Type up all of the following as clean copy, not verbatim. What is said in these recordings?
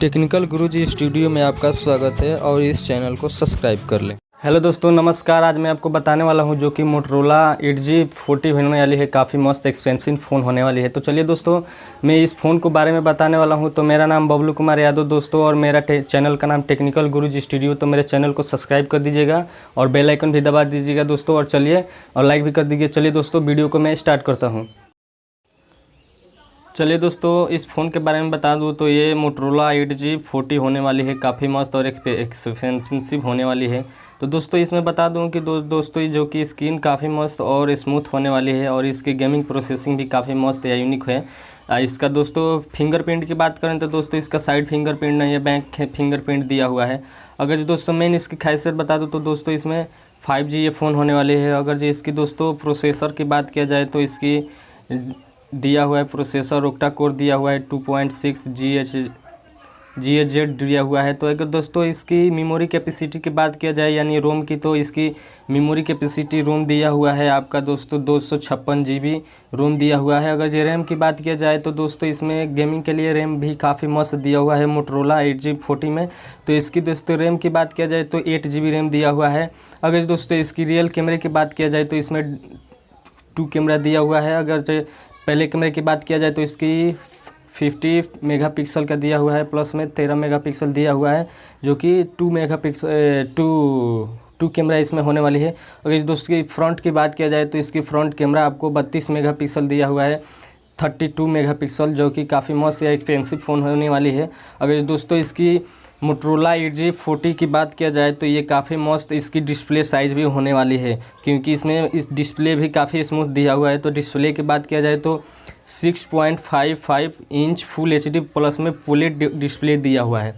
Technical गुरुजी studio में आपका स्वागत है और इस चैनल को सब्सक्राइब कर लें। हेलो दोस्तों नमस्कार। आज मैं आपको बताने वाला हूं जो कि मोटरोला 8G40 होने वाली है। काफ़ी मस्त एक्सपेंसिव फ़ोन होने वाली है। तो चलिए दोस्तों मैं इस फ़ोन को बारे में बताने वाला हूं। तो मेरा नाम बबलू कुमार यादव दोस्तों और मेरा चैनल का नाम टेक्निकल गुरुजी स्टूडियो। तो मेरे चैनल को सब्सक्राइब कर दीजिएगा और बेल आइकन भी दबा दीजिएगा दोस्तों। और चलिए और लाइक भी कर दीजिए। चलिए दोस्तों वीडियो को मैं स्टार्ट करता हूँ। चलिए दोस्तों इस फ़ोन के बारे में बता दूं तो ये मोटरोला 8G40 होने वाली है। काफ़ी मस्त और एक्सपेंसिव होने वाली है। तो दोस्तों इसमें बता दूं कि दोस्तों जो कि स्क्रीन काफ़ी मस्त और स्मूथ होने वाली है और इसकी गेमिंग प्रोसेसिंग भी काफ़ी मस्त या यूनिक है। इसका दोस्तों फिंगरप्रिंट की बात करें तो दोस्तों इसका साइड फिंगरप्रिंट नहीं है, बैक फिंगरप्रिंट दिया हुआ है। अगर दोस्तों मेन इसकी खासियत बता दूँ तो दोस्तों इसमें 5G ये फ़ोन होने वाली है। अगर जो इसकी दोस्तों प्रोसेसर की बात किया जाए तो इसकी दिया हुआ है प्रोसेसर ओक्टा कोर दिया हुआ है 2.6 GHz दिया हुआ है। तो अगर दोस्तों इसकी मेमोरी कैपेसिटी की बात किया जाए यानी रोम की तो इसकी मेमोरी कैपेसिटी रोम दिया हुआ है आपका दोस्तों 256 GB रोम दिया हुआ है। अगर ये रैम की बात किया जाए तो दोस्तों इसमें गेमिंग के लिए रैम भी काफ़ी मस्त दिया हुआ है मोटरोला 8G40 में। तो इसकी दोस्तों रैम की बात किया जाए तो 8 GB रैम दिया हुआ है। अगर दोस्तों इसकी रियल कैमरे की बात किया जाए तो इसमें 2 कैमरा दिया हुआ है। अगर पहले कैमरे की बात किया जाए तो इसकी 50 मेगापिक्सल का दिया हुआ है, प्लस में 13 मेगापिक्सल दिया हुआ है जो कि 2 कैमरा इसमें होने वाली है। अगर दोस्तों की फ्रंट की बात किया जाए तो इसकी फ्रंट कैमरा आपको 32 मेगापिक्सल दिया हुआ है, 32 मेगापिक्सल जो कि काफ़ी मस्त या एक्सपेंसिव फ़ोन होने वाली है। अगर दोस्तों इसकी मोटरोला 8G40 की बात किया जाए तो ये काफ़ी मस्त इसकी डिस्प्ले साइज़ भी होने वाली है क्योंकि इसमें इस डिस्प्ले भी काफ़ी स्मूथ दिया हुआ है। तो डिस्प्ले की बात किया जाए तो 6.55 इंच फुल HD प्लस में फुल डिस्प्ले दिया हुआ है।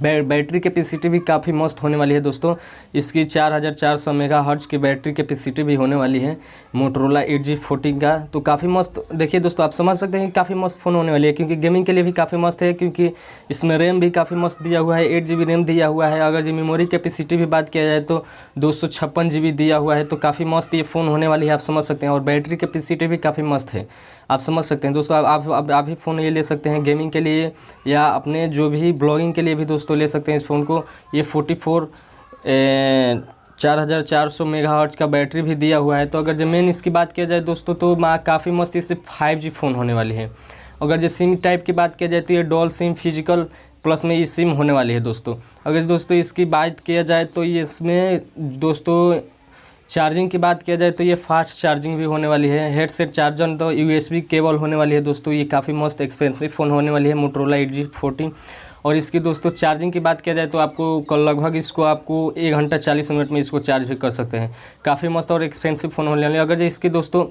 बैटरी कैपेसिटी भी काफ़ी मस्त होने वाली है दोस्तों। इसकी 4400 मेगाहर्ट्ज़ की बैटरी कैपेसिटी भी होने वाली है मोटरोला 8G40 का। तो काफ़ी मस्त देखिए दोस्तों आप समझ सकते हैं कि काफ़ी मस्त फ़ोन होने वाली है क्योंकि गेमिंग के लिए भी काफ़ी मस्त है क्योंकि इसमें रैम भी काफ़ी मस्त दिया हुआ है, 8 GB रैम दिया हुआ है। अगर जी मेमोरी कैपेसिटी भी बात किया जाए तो 256 GB दिया हुआ है। तो काफ़ी मस्त ये फ़ोन होने वाली है, आप समझ सकते हैं। और बैटरी कैपेसिटी भी काफ़ी मस्त है, आप समझ सकते हैं दोस्तों। आप भी फ़ोन ये ले सकते हैं गेमिंग के लिए या अपने जो भी ब्लॉगिंग के लिए भी दोस्तों ले सकते हैं इस फ़ोन को। ये 4400 मेगाहर्ट्ज़ का बैटरी भी दिया हुआ है। तो अगर जो मेन इसकी बात किया जाए दोस्तों तो काफ़ी मस्त इससे 5G फ़ोन होने वाली है। अगर जो सिम टाइप की बात किया जाए तो ये डॉल सिम फिजिकल प्लस में ये सिम होने वाली है दोस्तों। अगर दोस्तों इसकी बात किया जाए तो ये इसमें दोस्तों चार्जिंग की बात किया जाए तो ये फास्ट चार्जिंग भी होने वाली है। हेडसेट चार्जर तो USB केबल होने वाली है दोस्तों। ये काफ़ी मस्त एक्सपेंसिव फ़ोन होने वाली है मोटरोला 8G40। और इसकी दोस्तों चार्जिंग की बात किया जाए तो आपको लगभग इसको आपको 1 घंटा 40 मिनट में इसको चार्ज भी कर सकते हैं। काफ़ी मस्त और एक्सपेंसिव फ़ोन होने वाली है। अगर जो इसकी दोस्तों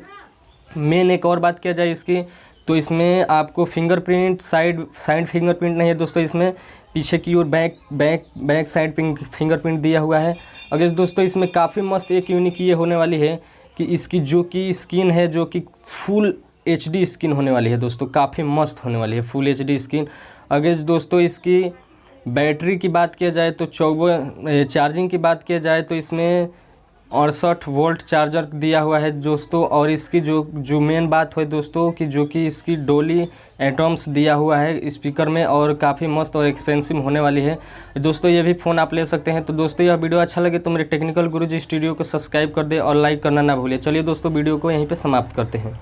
मेन एक और बात किया जाए इसकी तो इसमें आपको फिंगरप्रिंट साइड फिंगरप्रिंट नहीं है दोस्तों। इसमें पीछे की ओर बैक साइड फिंगरप्रिंट दिया हुआ है। अगर दोस्तों इसमें काफ़ी मस्त एक यूनिक ये होने वाली है कि इसकी जो कि स्क्रीन है जो कि फुल HD स्क्रीन होने वाली है दोस्तों। काफ़ी मस्त होने वाली है फुल HD स्क्रीन। अगर दोस्तों इसकी बैटरी की बात किया जाए तो चार्जिंग की बात किया जाए तो इसमें 68 वोल्ट चार्जर दिया हुआ है दोस्तों। और इसकी जो मेन बात है दोस्तों कि जो कि इसकी डोली एटम्स दिया हुआ है स्पीकर में और काफ़ी मस्त और एक्सपेंसिव होने वाली है दोस्तों। ये भी फ़ोन आप ले सकते हैं। तो दोस्तों यह वीडियो अच्छा लगे तो मेरे टेक्निकल गुरुजी स्टूडियो को सब्सक्राइब कर दे और लाइक करना ना भूलिए। चलिए दोस्तों वीडियो को यहीं पर समाप्त करते हैं।